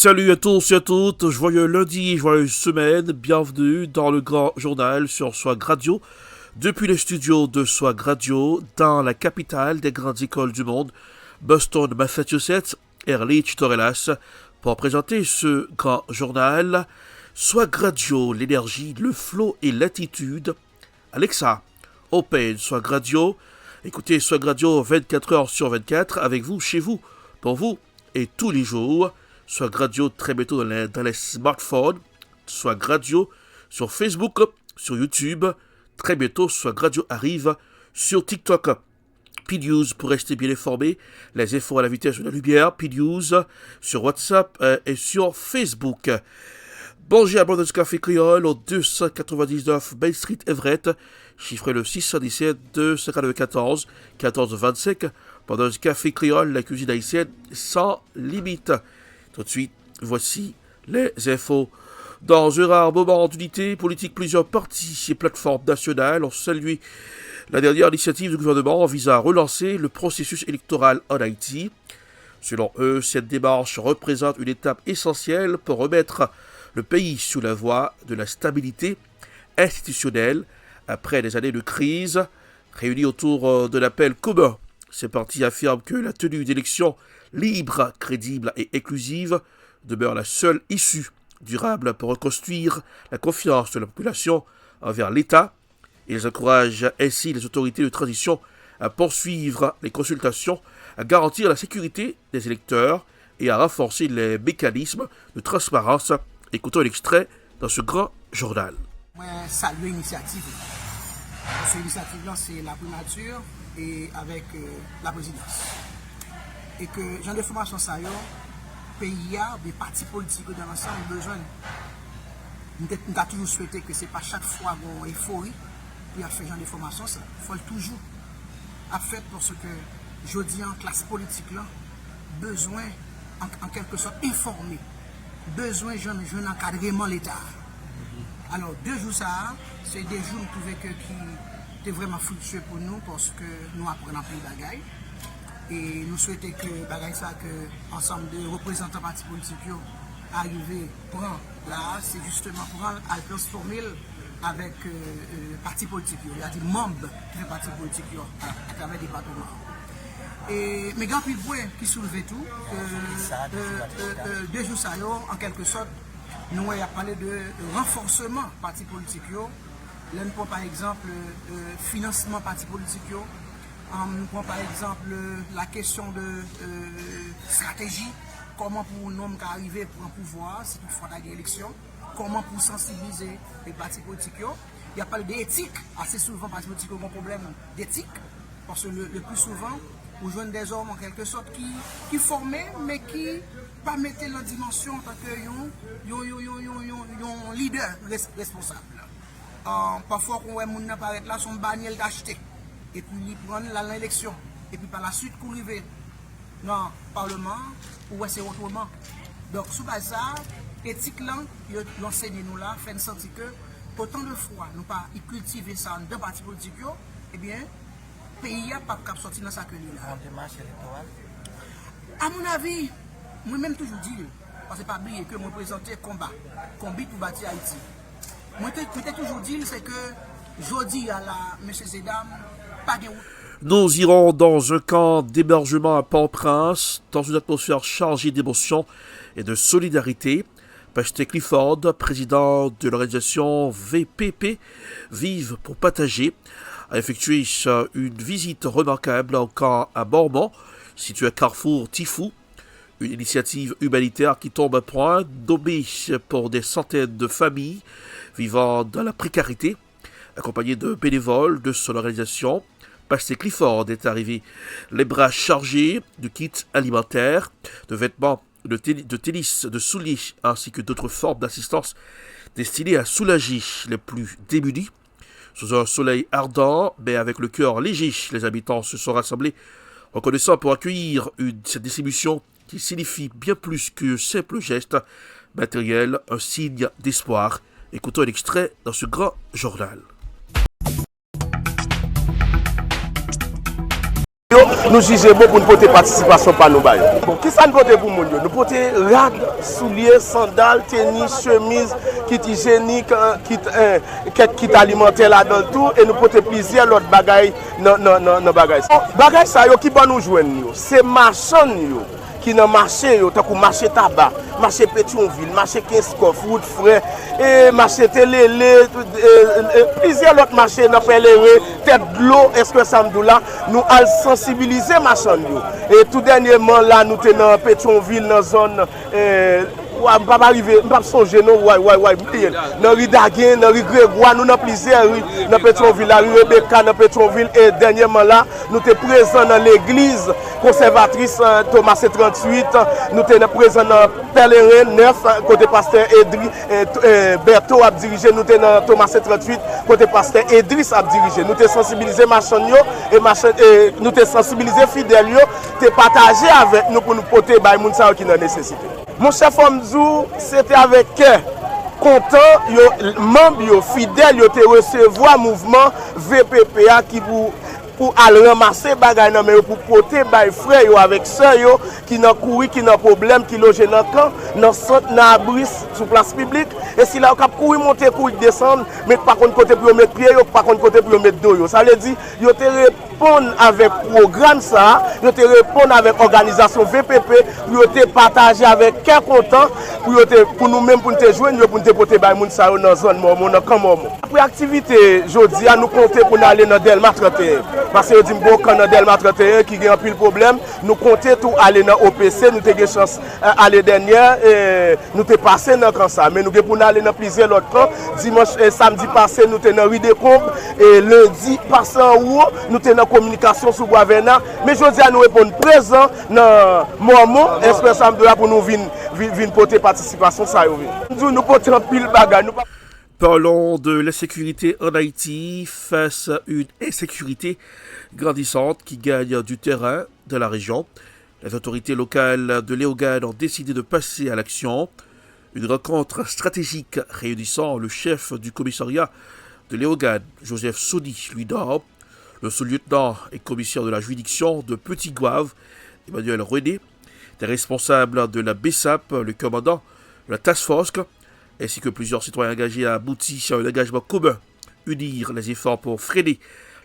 Salut à tous et à toutes, joyeux lundi, joyeuse semaine, bienvenue dans le grand journal sur Swag Radio, depuis les studios de Swag Radio, dans la capitale des grandes écoles du monde, Boston, Massachusetts, Ehrlich, Torellas, pour présenter ce grand journal. Swag Radio, l'énergie, le flow et l'attitude. Alexa, open Swag Radio, écoutez Swag Radio 24 heures sur 24, avec vous, chez vous, pour vous et tous les jours. Swag Radio très bientôt dans les smartphones, Swag Radio sur Facebook, sur YouTube, très bientôt Swag Radio arrive sur TikTok. PNews pour rester bien informé, les infos à la vitesse de la lumière, PNews sur WhatsApp et sur Facebook. Bonjour à bord de ce café créole au 299 Main Street Everett, chiffré le 617 294 1425. Pendant ce café créole, la cuisine haïtienne sans limite. Tout de suite, voici les infos. Dans un rare moment d'unité politique, plusieurs partis et plateformes nationales ont salué la dernière initiative du gouvernement visant à relancer le processus électoral en Haïti. Selon eux, cette démarche représente une étape essentielle pour remettre le pays sous la voie de la stabilité institutionnelle après des années de crise. Réunis autour de l'appel commun, ces partis affirment que la tenue d'élections libres, crédibles et inclusives demeure la seule issue durable pour reconstruire la confiance de la population envers l'État. Ils encouragent ainsi les autorités de transition à poursuivre les consultations, à garantir la sécurité des électeurs et à renforcer les mécanismes de transparence. Écoutons l'extrait dans ce grand journal. Moi, saluer l'initiative. Cette initiative-là, c'est la primature et avec la présidence. Et que, genre de formation, ça y est, pays a des partis politiques dans l'ensemble besoin. Nous avons toujours souhaité que ce n'est pas chaque fois qu'on euphorie, puis à faire genre de formation, ça. Il faut toujours à faire parce que, je dis en classe politique, là, besoin, en quelque sorte, informé. Besoin d'un encadrement l'État. Alors, 2 jours, ça, c'est des jours qui étaient vraiment fructueux pour nous parce que nous apprenons plus de bagailles. Et nous souhaitons que ensemble de représentants partis politiques arrivent prendre là, c'est justement pour à transformer avec partis politiques, c'est-à-dire membres des partis politiques à travers des départements. Mais grand pile point qui soulevait tout, 2 jours ça en quelque sorte, nous avons parlé de renforcement partis politiques. Là, nous prenons par exemple financement partis politiques. Nous prenons par exemple la question de stratégie, comment pour nous arriver pour un pouvoir, si toutefois il y a une élection, comment pour sensibiliser les partis politiques. Il y a parlé d'éthique, assez souvent les partis politiques ont un problème d'éthique, parce que le plus souvent, vous jouez des hommes en quelque sorte qui formaient, mais qui pas mettre la dimension parce que un leader responsable. Parfois, quand on voit apparaître là, son bagnole d'acheter. Et puis, il prend l'élection. Et puis, par la suite, pour arriver dans le Parlement, ou c'est autrement. Donc, sous ça, l'éthique là, l'enseigne nous là, fait sentir que, autant de fois, nous pas cultiver ça dans le parti politique, eh bien, le pays n'a pas sorti dans sa queue là. En démarche électorale? À mon avis, moi-même toujours dit, parce que pas oublier que moi présentais combat pour bâtir Haïti. Moi, je toujours dit, c'est que je dis à la M. Zedam, pas de. Nous irons dans un camp d'hébergement à Port-au-Prince, dans une atmosphère chargée d'émotion et de solidarité. Pasteur Clifford, président de l'organisation VPP, Vive pour partager, a effectué une visite remarquable au camp à Mormont, situé à Carrefour Tifou, une initiative humanitaire qui tombe à point, nommée pour des centaines de familles vivant dans la précarité, accompagné de bénévoles de son organisation. Pasteur Clifford est arrivé les bras chargés de kits alimentaires, de vêtements, de tennis, de souliers, ainsi que d'autres formes d'assistance destinées à soulager les plus démunis. Sous un soleil ardent, mais avec le cœur léger, les habitants se sont rassemblés, reconnaissants pour accueillir cette distribution qui signifie bien plus qu'un simple geste matériel, un signe d'espoir. Écoutons un extrait dans ce grand journal. nous jugeons bon pour nous porter participation par nous. Bon, qui ça nous porte pour nous? Nous porter rad, souliers, sandales, tennis, chemise, kit hygiénique, kit alimentaire là dans tout et nous porter plusieurs autres bagages dans bagages. Bagages ça yo qui va nous joindre, c'est marchand qui dans marché yo tant que marché tabac, marché Pétionville, marché 15 coffre, route frais et marché Télélé, plusieurs autres marchés dans Peléré, tête de l'eau, est-ce que ça me là nous allons sensibiliser marchand yo. Et tout dernièrement là nous sommes dans Pétionville dans zone pas arriver, pas songer non dans rue Daguin, dans rue Grégoire, nous dans plusieurs rues dans Pétionville, la rue Rebecca dans Pétionville et dernièrement là, nous sommes présents dans l'église conservatrice Thomas 38, nous sommes présents dans Peléré 9 côté pasteur Berthaud a dirigé, nous sommes dans Thomas 38 côté pasteur Idriss a dirigé. Nous sommes sensibilisés marchands et nous sommes sensibilisés fidèles, te partager avec nous pour nous porter by moun sa qui dans nécessité. Mon chef Omzou, c'était avec content, membres fidèles, yo te recevoir mouvement VPPA qui pour aller ramasser bagay nan mais pour porter bay frère yo avec sœur yo qui nan couri qui nan problème qui loge dans camp dans centre nan abri sur place publique et si là on cap courir monter courir descendre mais par contre côté pour mettre pied yo par contre côté pour mettre dos yo ça veut dire yo te répondre avec programme ça yo te répondre avec organisation VPP yo te partager avec quel content pour nous même pour nous te joindre pour nous te porter bay moun ça dans zone Mormon dans camp Mormon après activité jodi a nous compter pour aller dans Delma 31 parce que dit bon quand dans Delma 31 qui a un pile problème nous compter tout aller dans OPC nous te chance aller dernière nous te passé dans camp ça mais nous pour aller dans plusieurs autres camps dimanche et samedi passé nous te dans rue des Combes et lundi passé en haut nous te dans communication sur Boisvena mais jodi à nous répondre présent dans Mormon espère ça pour nous venir porter participation ça nous porter un pile bagage. Parlons de l'insécurité en Haïti face à une insécurité grandissante qui gagne du terrain de la région. Les autorités locales de Léogane ont décidé de passer à l'action. Une rencontre stratégique réunissant le chef du commissariat de Léogane, Joseph Sodi Louis-Dor, le sous-lieutenant et commissaire de la juridiction de Petit-Gouave, Emmanuel René, des responsables de la BESAP, le commandant de la Task Force, ainsi que plusieurs citoyens engagés a abouti à un engagement commun, unir les efforts pour freiner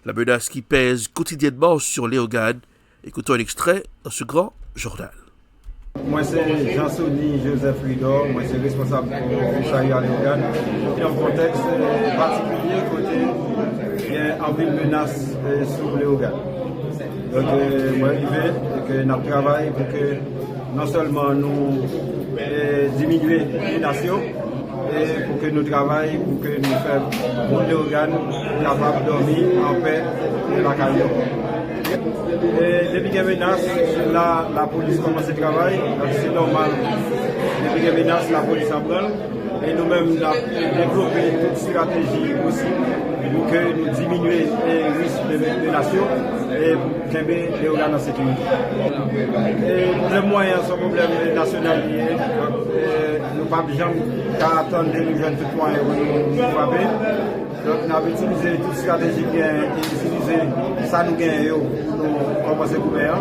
la menace qui pèse quotidiennement sur Léogane. Écoutons un extrait dans ce grand journal. Moi c'est Jean-Soni Joseph Louis-Dor, moi c'est responsable pour le commissariat Léogane. Dans un contexte particulier, côté il y a un peu de menace sur Léogane. Donc moi arrivé que nous travaillons pour que non seulement nous diminuer les nations, et pour que nous travaillions, pour que nous fassions des organes capables de dormir en paix et la carrière. Et depuis qu'il y a menace, la police commence à travailler, donc c'est normal. Depuis qu'il y a menace, la police en prend. Et nous-mêmes, nous avons développé toute stratégie possible pour que nous diminuions les risques de menaces et pour qu'il y ait des organes en sécurité. Et les moyens sont problèmes national liés. Nous ne pouvons pas attendre de nous jeunes citoyens pour nous frapper. Donc nous avons utilisé toute stratégie et utilisé ça nous gagne pour nous commencer à couper.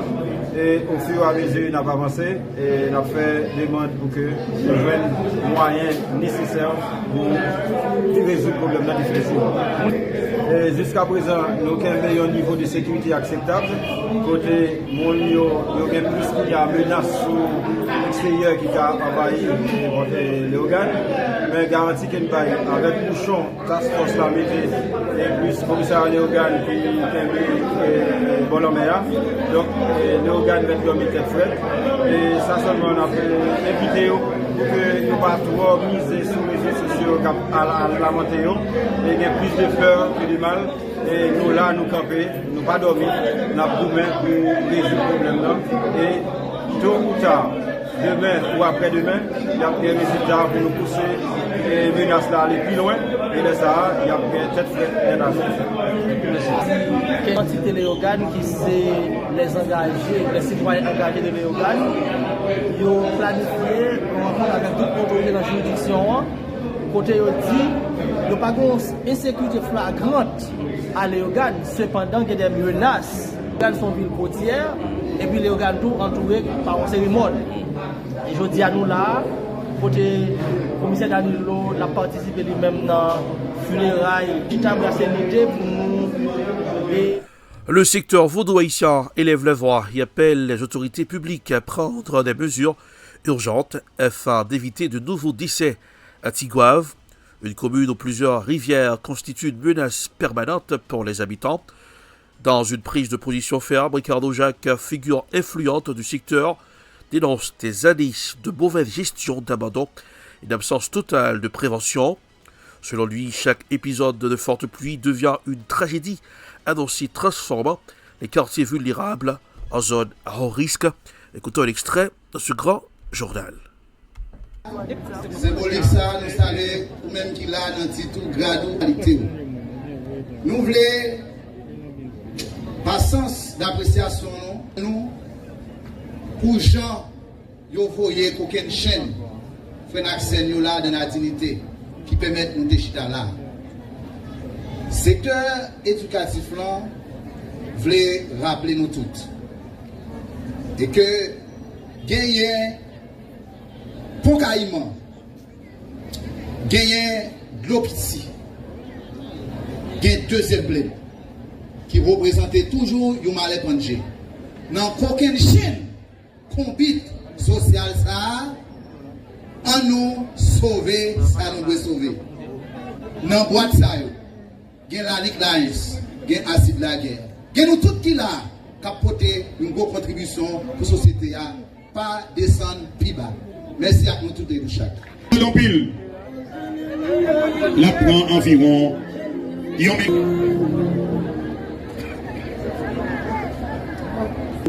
Et au fur et à mesure, nous avons avancé et nous avons fait des demandes pour que nous joignent les moyens nécessaires pour résoudre le problème de la diffusion. Jusqu'à présent, nous avons un niveau de sécurité acceptable. Côté mon il y a plus qu'il y a menace sur l'extérieur qui a envahi les organes. Mais garantie qu'il y a avec Bouchon, Task Force la métier et plus commissaire des organes qui est Bolomea. Donc, les organes vont dormir tête frette. Et ça seulement on a fait des vidéos pour que nous ne pas trop miser sur les réseaux sociaux à la montée. Et il y a plus de peur que de mal. Et nous là, nous camper, nous pas dormir, nous avons demain pour résoudre le problème là. Et tôt ou tard, demain ou après-demain, il y a des résultats pour nous pousser les menaces là aller plus loin. Et de ça, il y a une tête frette Quelle quantité de Léogane qui c'est les engagés, les citoyens engagés de Léogane, ils ont planifié en rencontre avec toute autorité dans la juridiction. Côté ils dit, il n'y a pas d'insécurité flagrante à Léogane, cependant il y a des menaces Organes sont ville côtière et puis les organes tout entourés par une série de modes. Et je dis à nous là, côté commissaire Danilo, l'a participé lui-même dans funérailles, qui t'a brassé l'idée pour nous. Le secteur vaudo-haïtien élève la voix et appelle les autorités publiques à prendre des mesures urgentes afin d'éviter de nouveaux décès à Tigouave, une commune où plusieurs rivières constituent une menace permanente pour les habitants. Dans une prise de position ferme, Ricardo Jacques, figure influente du secteur, dénonce des années de mauvaise gestion, d'abandon et d'absence totale de prévention. Selon lui, chaque épisode de forte pluie devient une tragédie annoncée transformant les quartiers vulnérables en zone à haut risque. Écoutons un extrait de ce grand journal. Symbolique ça, nous savons, ou même qu'il a dans le titre grado qualité. Nous voulons, par sens d'appréciation, nous, pour gens, vous voyez qu'aucune chaîne fait un accès là dans la dignité qui permet de nous déchirer là. Secteur éducatif là, voulait rappeler nous toutes. Et que, gagner, pour caïman, gagner de l'eau petit, gagner deuxième blé, qui représentait toujours un mal-être. Dans aucune chaîne, combite sociale ça, en nous sauver, ça nous doit sauver. Dans boîte ça, gen la Ligue d'Aïs, gen acide la guerre. Gen nous tout qui là, qui apporté une grosse contribution pour la société, pas descendre plus bas. Merci à nous tous et chaque. Pile, la prend environ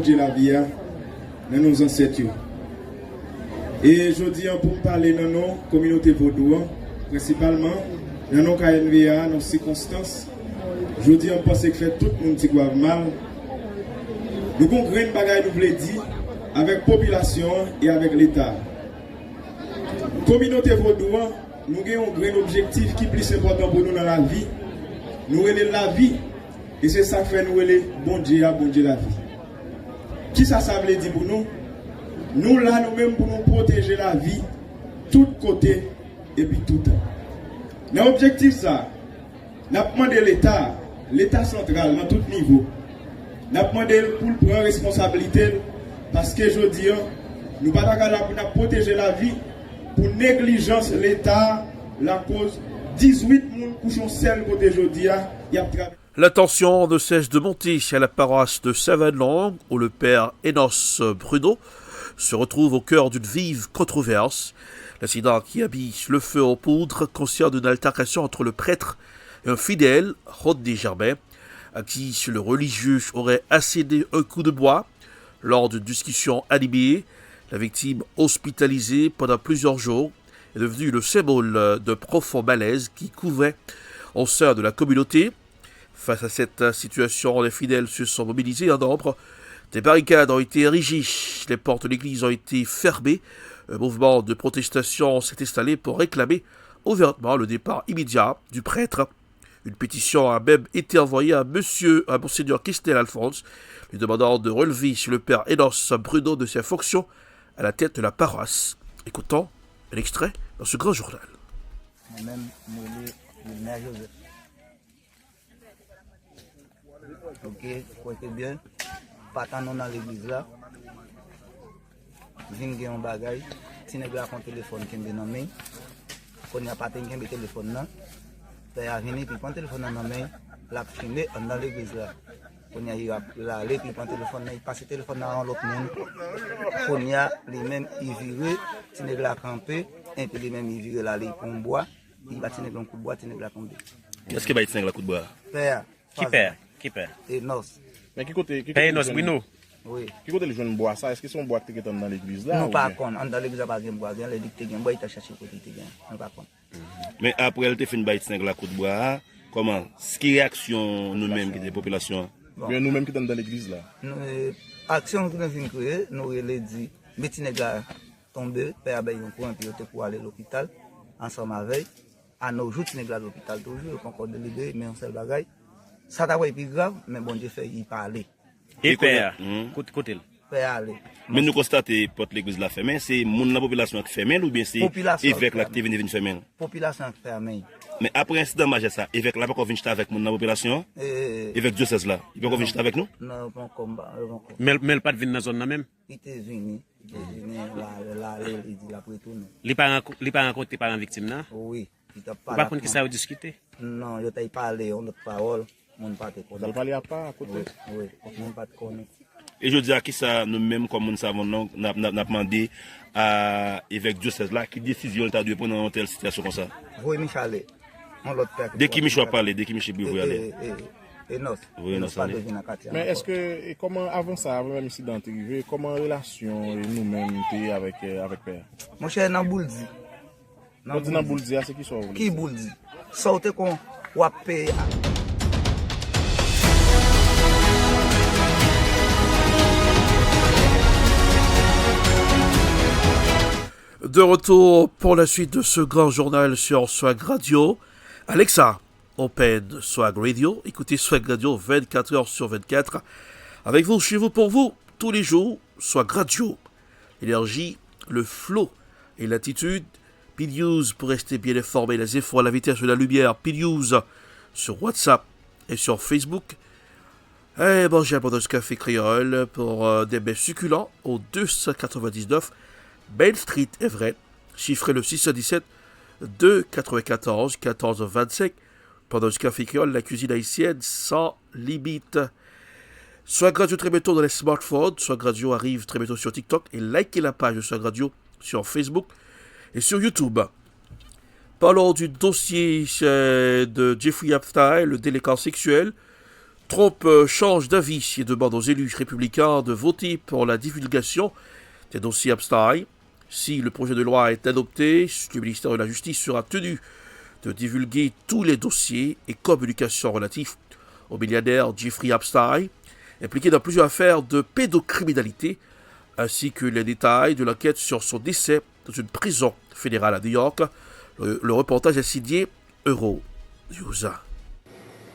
de la vie dans nos ancêtres. Et je dis pour parler dans nos communautés vaudoues, principalement dans nos KNVA, dans nos circonstances, je dis on pense que fait tout le monde qui doit mal. Nous avons une grande bagaille nous voulons dire avec la population et avec l'État. Communauté vaudoues, nous avons un grand objectif qui est plus important pour nous dans la vie. Nous avons la vie et c'est ça que fait nous bon Dieu la vie. Qui ça veut dire pour nous? Nous là, nous-mêmes, pour nous protéger la vie, tout côté et puis tout temps. Dans l'objectif, ça, nous avons demandé l'État central, dans tout niveau. Nous avons demandé pour prendre responsabilité parce que je dis, nous ne sommes pas là pour protéger la vie, pour négligence l'État, la cause 18 personnes couchent seul côté aujourd'hui, il y a La tension ne cesse de monter à la paroisse de Savanne-Long, où le père Enos Bruno se retrouve au cœur d'une vive controverse. L'incident qui habille le feu en poudre concerne une altercation entre le prêtre et un fidèle, Rodney Germain, à qui le religieux aurait asséné un coup de bois. Lors d'une discussion animée, la victime hospitalisée pendant plusieurs jours est devenue le symbole d'un profond malaise qui couvrait au sein de la communauté. Face à cette situation, les fidèles se sont mobilisés en nombre. Des barricades ont été érigées, les portes de l'église ont été fermées. Un mouvement de protestation s'est installé pour réclamer ouvertement le départ immédiat du prêtre. Une pétition a même été envoyée à Monseigneur Questel Alphonse, lui demandant de relever le père Enos Bruno de ses fonctions à la tête de la paroisse. Écoutons un extrait dans ce grand journal. Moi-même, Joseph. Ok, écoutez bien. Pas tant dans l'église là. Vin gen un bagay. Si nèg la prend téléphone qui est dans main. Kon y a pas de téléphone là. Père a venu puis prend téléphone dans main, l'a filmé dans l'église là. Kon y a là aller puis prend téléphone là, il passe téléphone dans l'autre monde. Kon y a les mêmes il viré, si nèg la camper, et puis les mêmes il viré là, il prend bois, il va tenir un coup de bois, tenir la tomber. Qu'est-ce que va être 5 la coup de bois? Père. Qui perd? Qui perd? Et nos. Mais qui côté Enos Bruno. Oui. Qui côté les jeunes bois ça? Est-ce que son bois qui est dans l'église là? Non pas contre, dans l'église pas de bois, les dictés gain bois il t'a cherché côté gain, on pas contre. Mais après elle te fait une baille 5 la coup de bois, comment? Ce qui réaction nous-mêmes qui des populations? Bien nous-mêmes qui sommes dans l'église là. Action que nous avons créée, nous avons dit, mettez les gars tomber, père ben un courant puis pour aller à l'hôpital ensemble avec. À nos jours, nous sommes à l'hôpital toujours, encore délibéré, mais on seul bagaille. Ça t'a été plus grave, mais bon Dieu fait y parler. Et père, côté. Mais nous constatons que l'église la fermée, c'est la population qui ferme ou bien c'est évêque là qui vient fermer? Population qui ferme. Mais après incident majeur ça, évêque là pas qu'on vient avec la population? Évêque diocèse là, il pas qu'on vient avec nous? Non, pas combat. Mais il pas de venir dans zone là même? Il était venu là il dit la pour retourner. Il pas rencontré par un victime là? Oui. Pas contre qui ça a discuté? Non, il t'a parlé on notre parole, mon pas te connaître. Vous parlez à part à côté? Oui, mon pas te connaître. Et je dis à qui ça, nous-mêmes, comme nous savons, nous avons demandé à l'évêque diocèse là, qui décision il a dû prendre dans telle situation comme ça. Oui, Michel. Dès qu'il Michel parle, dès qu'il Michel vous aller. Et non. Mais est-ce que, comment, avant ça, avant l'incident arrivé, comment relation nous-mêmes avec Père? Mon cher, dans Bouldi. Dans Bouldi, c'est qui soit? Qui Bouldi? Saute qu'on va payer. De retour pour la suite de ce grand journal sur Swag Radio. Alexa, open Swag Radio. Écoutez Swag Radio 24 heures sur 24. Avec vous, chez vous, pour vous, tous les jours. Swag Radio. L'énergie, le flow et l'attitude. P-News pour rester bien informé. Les infos à la vitesse de la lumière. P-News sur WhatsApp et sur Facebook. Et manger un bon café créole pour des mets succulents au 299 Main Street Everett, chiffré le 617 294 1425. Pendant ce café créole, la cuisine haïtienne sans limite. Swag Radio très bientôt dans les smartphones. Swag Radio arrive très bientôt sur TikTok. Et likez la page de Swag Radio sur Facebook et sur YouTube. Parlons du dossier de Jeffrey Epstein, le délinquant sexuel. Trump change d'avis et demande aux élus républicains de voter pour la divulgation des dossiers Epstein. Si le projet de loi est adopté, le ministère de la Justice sera tenu de divulguer tous les dossiers et communications relatifs au milliardaire Jeffrey Epstein, impliqué dans plusieurs affaires de pédocriminalité, ainsi que les détails de l'enquête sur son décès dans une prison fédérale à New York. Le reportage est signé Euronews.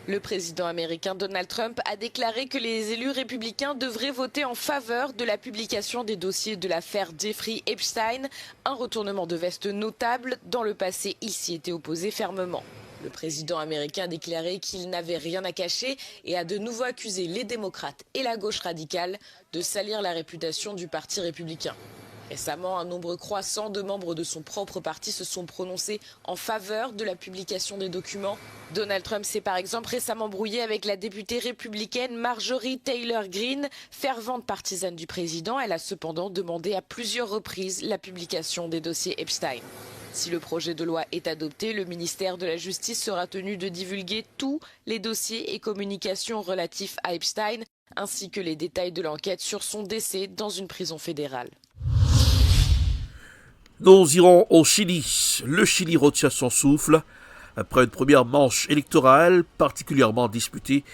Le président américain Donald Trump a déclaré que les élus républicains devraient voter en faveur de la publication des dossiers de l'affaire Jeffrey Epstein, un retournement de veste notable. Dans le passé, il s'y était opposé fermement. Le président américain a déclaré qu'il n'avait rien à cacher et a de nouveau accusé les démocrates et la gauche radicale de salir la réputation du parti républicain. Récemment, un nombre croissant de membres de son propre parti se sont prononcés en faveur de la publication des documents. Donald Trump s'est par exemple récemment brouillé avec la députée républicaine Marjorie Taylor Greene, fervente partisane du président. Elle a cependant demandé à plusieurs reprises la publication des dossiers Epstein. Si le projet de loi est adopté, le ministère de la Justice sera tenu de divulguer tous les dossiers et communications relatifs à Epstein, ainsi que les détails de l'enquête sur son décès dans une prison fédérale. Nous irons au Chili. Le Chili retient son souffle. Après une première manche électorale particulièrement disputée,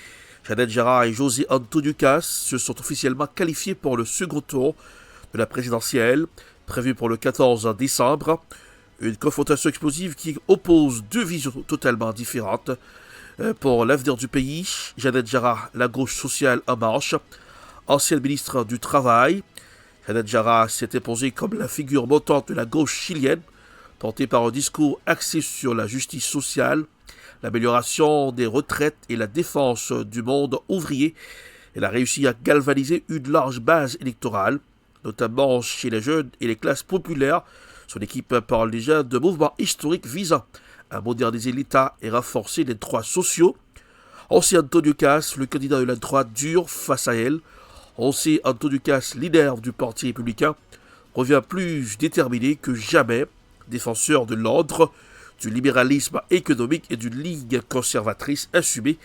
Janet Jara et José Antonio-Caz se sont officiellement qualifiés pour le second tour de la présidentielle, prévu pour le 14 décembre. Une confrontation explosive qui oppose deux visions totalement différentes pour l'avenir du pays. Janet Jara, la gauche sociale en marche, ancienne ministre du Travail. Janet Jara s'est imposée comme la figure montante de la gauche chilienne, portée par un discours axé sur la justice sociale, l'amélioration des retraites et la défense du monde ouvrier. Elle a réussi à galvaniser une large base électorale, notamment chez les jeunes et les classes populaires. Son équipe parle déjà de mouvements historiques visant à moderniser l'État et renforcer les droits sociaux. José Antonio-Caz, le candidat de la droite dure face à elle. José Antonio-Caz, leader du Parti républicain, revient plus déterminé que jamais, défenseur de l'ordre, du libéralisme économique et d'une ligne conservatrice assumée.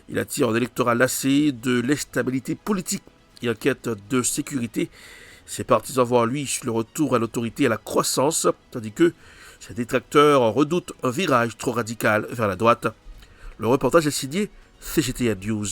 Il attire un électorat lassé de l'instabilité politique et en quête de sécurité. Ses partisans voient en lui le retour à l'autorité et à la croissance, tandis que ses détracteurs redoutent un virage trop radical vers la droite. Le reportage est signé CGTN News.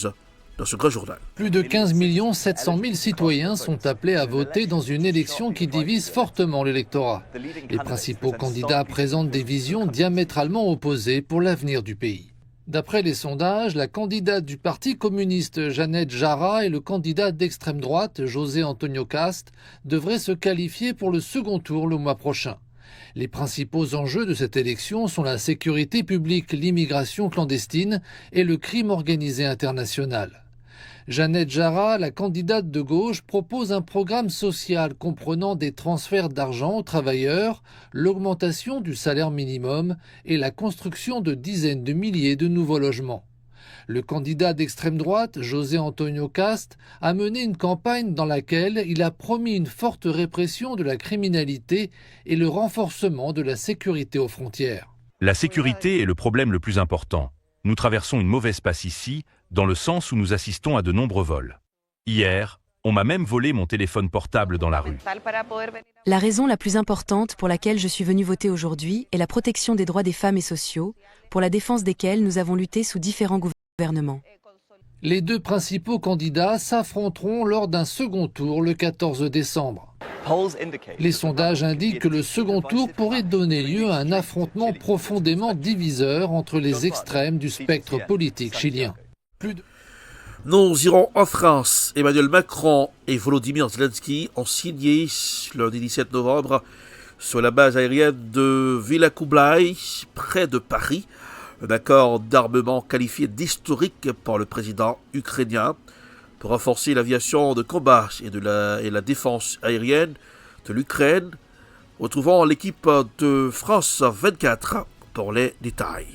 Dans ce grand journal. Plus de 15 700 000 citoyens sont appelés à voter dans une élection qui divise fortement l'électorat. Les principaux candidats présentent des visions diamétralement opposées pour l'avenir du pays. D'après les sondages, la candidate du Parti communiste Jeannette Jara et le candidat d'extrême droite José Antonio Cast devraient se qualifier pour le second tour le mois prochain. Les principaux enjeux de cette élection sont la sécurité publique, l'immigration clandestine et le crime organisé international. Jeannette Jara, la candidate de gauche, propose un programme social comprenant des transferts d'argent aux travailleurs, l'augmentation du salaire minimum et la construction de dizaines de milliers de nouveaux logements. Le candidat d'extrême droite, José Antonio Cast, a mené une campagne dans laquelle il a promis une forte répression de la criminalité et le renforcement de la sécurité aux frontières. La sécurité est le problème le plus important. Nous traversons une mauvaise passe ici, dans le sens où nous assistons à de nombreux vols. Hier, on m'a même volé mon téléphone portable dans la rue. La raison la plus importante pour laquelle je suis venu voter aujourd'hui est la protection des droits des femmes et sociaux, pour la défense desquels nous avons lutté sous différents gouvernements. Les deux principaux candidats s'affronteront lors d'un second tour le 14 décembre. Les sondages indiquent que le second tour pourrait donner lieu à un affrontement profondément diviseur entre les extrêmes du spectre politique chilien. Nous irons en France. Emmanuel Macron et Volodymyr Zelensky ont signé lundi 17 novembre sur la base aérienne de Villa Kublai, près de Paris, un accord d'armement qualifié d'historique par le président ukrainien pour renforcer l'aviation de combat et la défense aérienne de l'Ukraine. Retrouvons l'équipe de France 24 pour les détails.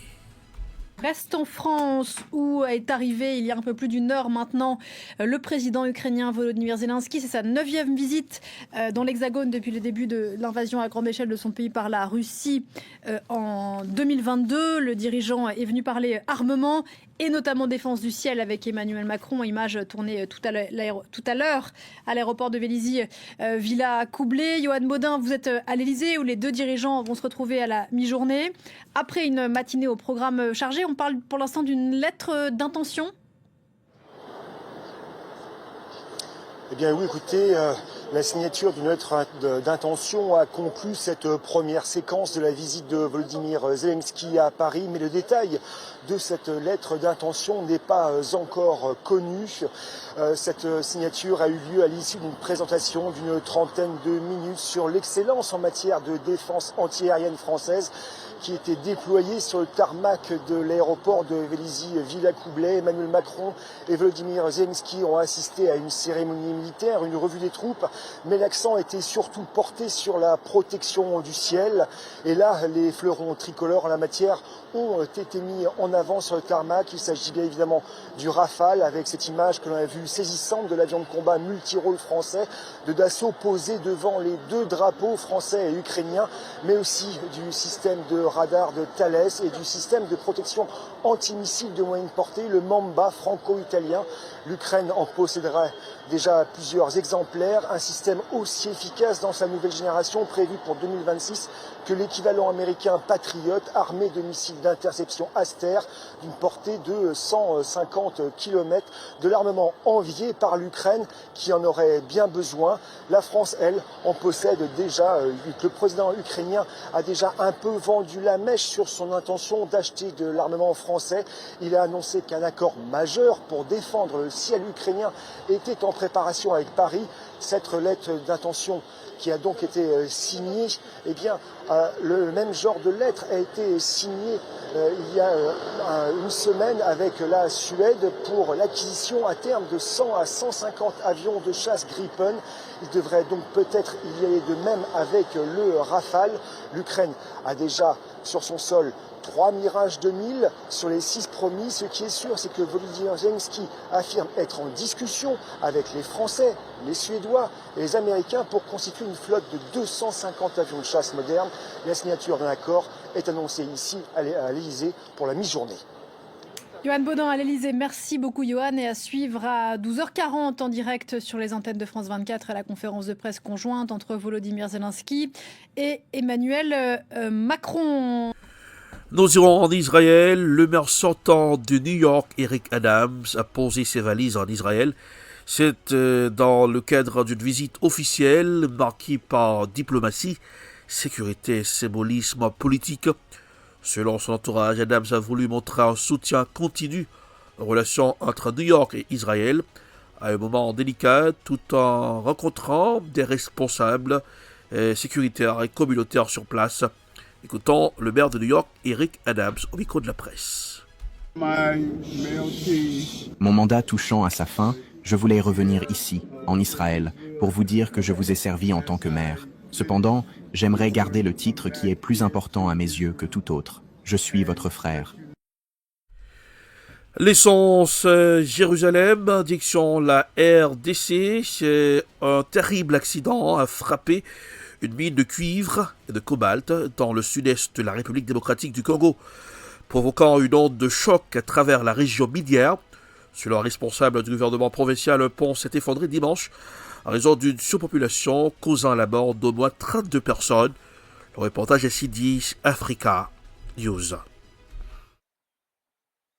Reste en France où est arrivé il y a un peu plus d'une heure maintenant le président ukrainien Volodymyr Zelensky. C'est sa 9e visite dans l'Hexagone depuis le début de l'invasion à grande échelle de son pays par la Russie en 2022. Le dirigeant est venu parler armement et notamment défense du ciel avec Emmanuel Macron. Image tournée tout à l'heure à l'aéroport de Vélizy, Villa Kublai. Johan Baudin, vous êtes à l'Elysée où les deux dirigeants vont se retrouver à la mi-journée. Après une matinée au programme chargé, on parle pour l'instant d'une lettre d'intention. Eh bien oui, écoutez, la signature d'une lettre d'intention a conclu cette première séquence de la visite de Volodymyr Zelensky à Paris, mais le détail de cette lettre d'intention n'est pas encore connu. Cette signature a eu lieu à l'issue d'une présentation d'une trentaine de minutes sur l'excellence en matière de défense antiaérienne française qui était déployée sur le tarmac de l'aéroport de Vélizy-Villa Kublai. Emmanuel Macron et Volodymyr Zelensky ont assisté à une cérémonie militaire, une revue des troupes, mais l'accent était surtout porté sur la protection du ciel. Et là, les fleurons tricolores en la matière ont été mis en avant sur le tarmac. Il s'agit bien évidemment du Rafale, avec cette image que l'on a vue saisissante de l'avion de combat multirôle français de Dassault posé devant les deux drapeaux français et ukrainiens, mais aussi du système de radar de Thales et du système de protection antimissile de moyenne portée, le Mamba franco-italien. L'Ukraine en possédera déjà plusieurs exemplaires, un système aussi efficace dans sa nouvelle génération prévu pour 2026 que l'équivalent américain Patriot, armé de missiles d'interception Aster d'une portée de 150 km, de l'armement envié par l'Ukraine qui en aurait bien besoin. La France, elle, en possède déjà. Le président ukrainien a déjà un peu vendu la mèche sur son intention d'acheter de l'armement français. Il a annoncé qu'un accord majeur pour défendre le ciel ukrainien était en préparation avec Paris. Cette lettre d'intention qui a donc été signée, eh bien, le même genre de lettre a été signée il y a une semaine avec la Suède pour l'acquisition à terme de 100 à 150 avions de chasse Gripen. Il devrait donc peut-être y aller de même avec le Rafale. L'Ukraine a déjà sur son sol 3 Mirage 2000 sur les 6 promis. Ce qui est sûr, c'est que Volodymyr Zelensky affirme être en discussion avec les Français, les Suédois et les Américains pour constituer une flotte de 250 avions de chasse modernes. La signature d'un accord est annoncée ici à l'Elysée pour la mi-journée. Johan Baudin à l'Elysée, merci beaucoup Johan, et à suivre à 12h40 en direct sur les antennes de France 24 à la conférence de presse conjointe entre Volodymyr Zelensky et Emmanuel Macron. Nous irons en Israël. Le maire sortant de New York, Eric Adams, a posé ses valises en Israël. C'est dans le cadre d'une visite officielle marquée par diplomatie, sécurité, symbolisme politique. Selon son entourage, Adams a voulu montrer un soutien continu aux relations entre New York et Israël à un moment délicat tout en rencontrant des responsables sécuritaires et communautaires sur place. Écoutons le maire de New York, Eric Adams, au micro de la presse. Mon mandat touchant à sa fin, je voulais revenir ici, en Israël, pour vous dire que je vous ai servi en tant que maire. Cependant, j'aimerais garder le titre qui est plus important à mes yeux que tout autre. Je suis votre frère. Laissons Jérusalem, direction la RDC. C'est un terrible accident a frappé une mine de cuivre et de cobalt dans le sud-est de la République démocratique du Congo, provoquant une onde de choc à travers la région minière. Selon un responsable du gouvernement provincial, un pont s'est effondré dimanche en raison d'une surpopulation causant la mort d'au moins 32 personnes. Le reportage est signé Africa News.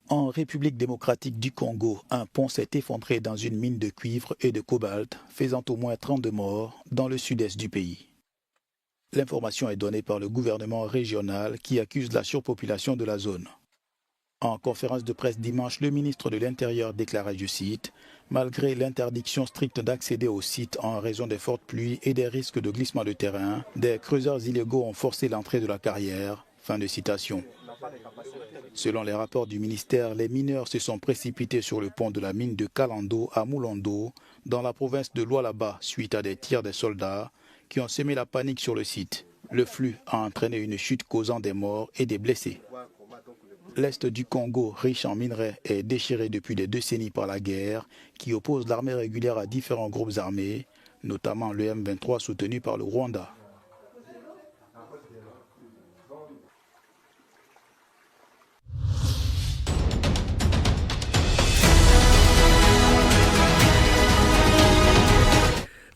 En République démocratique du Congo, un pont s'est effondré dans une mine de cuivre et de cobalt, faisant au moins 32 morts dans le sud-est du pays. L'information est donnée par le gouvernement régional qui accuse la surpopulation de la zone. En conférence de presse dimanche, le ministre de l'Intérieur déclara, je cite, « Malgré l'interdiction stricte d'accéder au site en raison des fortes pluies et des risques de glissement de terrain, des creuseurs illégaux ont forcé l'entrée de la carrière. » Fin de citation. Selon les rapports du ministère, les mineurs se sont précipités sur le pont de la mine de Kalando à Moulondo, dans la province de Lualaba, suite à des tirs des soldats qui ont semé la panique sur le site. Le flux a entraîné une chute causant des morts et des blessés. L'Est du Congo, riche en minerais, est déchiré depuis des décennies par la guerre qui oppose l'armée régulière à différents groupes armés, notamment le M23 soutenu par le Rwanda.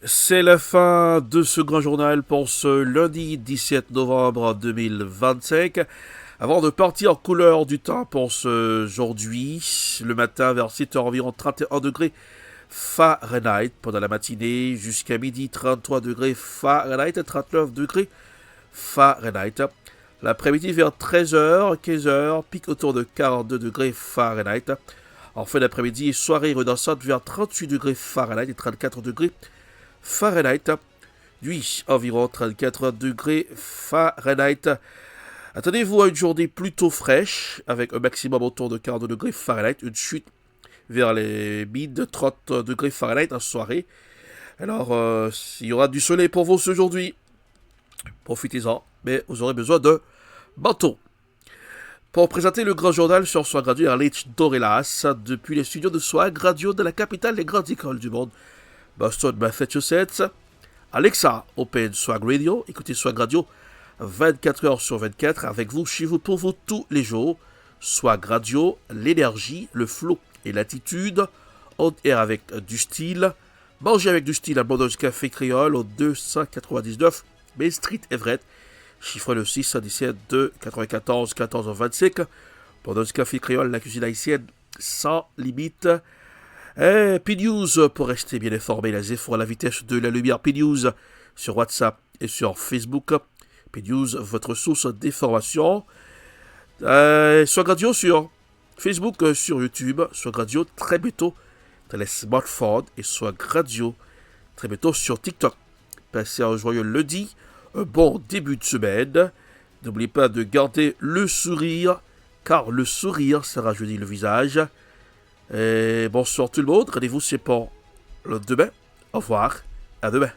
C'est la fin de ce grand journal pour ce lundi 17 novembre 2025. Avant de partir en couleur du temps pour ce aujourd'hui, le matin vers 7h environ 31 degrés Fahrenheit pendant la matinée, jusqu'à midi 33 degrés Fahrenheit et 39 degrés Fahrenheit. L'après-midi vers 13h, 15h, pic autour de 42 degrés Fahrenheit. En fin d'après-midi, soirée redescente vers 38 degrés Fahrenheit et 34 degrés Fahrenheit. Nuit, environ 34 degrés Fahrenheit. Attendez-vous à une journée plutôt fraîche, avec un maximum autour de 42 degrés Fahrenheit, une chute vers les mid 30 degrés Fahrenheit en soirée. Alors, il y aura du soleil pour vous aujourd'hui. Profitez-en, mais vous aurez besoin d'un manteau. Pour présenter le grand journal sur Swag Radio, Erlich Dorelas, depuis les studios de Swag Radio de la capitale des grandes écoles du monde, Boston, Massachusetts. Alexa, Open Swag Radio, écoutez Swag Radio 24h sur 24, avec vous, chez vous, pour vous, tous les jours. Swag Radio, l'énergie, le flow et l'attitude. On air avec du style. Manger avec du style à Bordeaux Café Créole au 299 Main Street Everett. Chiffre le 617 2 94 14 25. Bordeaux Café Créole, la cuisine haïtienne sans limite. P-News, pour rester bien informé, la zéphore à la vitesse de la lumière. P-News sur WhatsApp et sur Facebook. P-News, votre source d'information. Swag Radio sur Facebook, sur YouTube. Swag Radio très bientôt dans les smartphones. Et Swag Radio très bientôt sur TikTok. Passez un joyeux lundi, un bon début de semaine. N'oubliez pas de garder le sourire, car le sourire, ça rajeunit le visage. Et bonsoir tout le monde. Rendez-vous c'est pour le demain. Au revoir. À demain.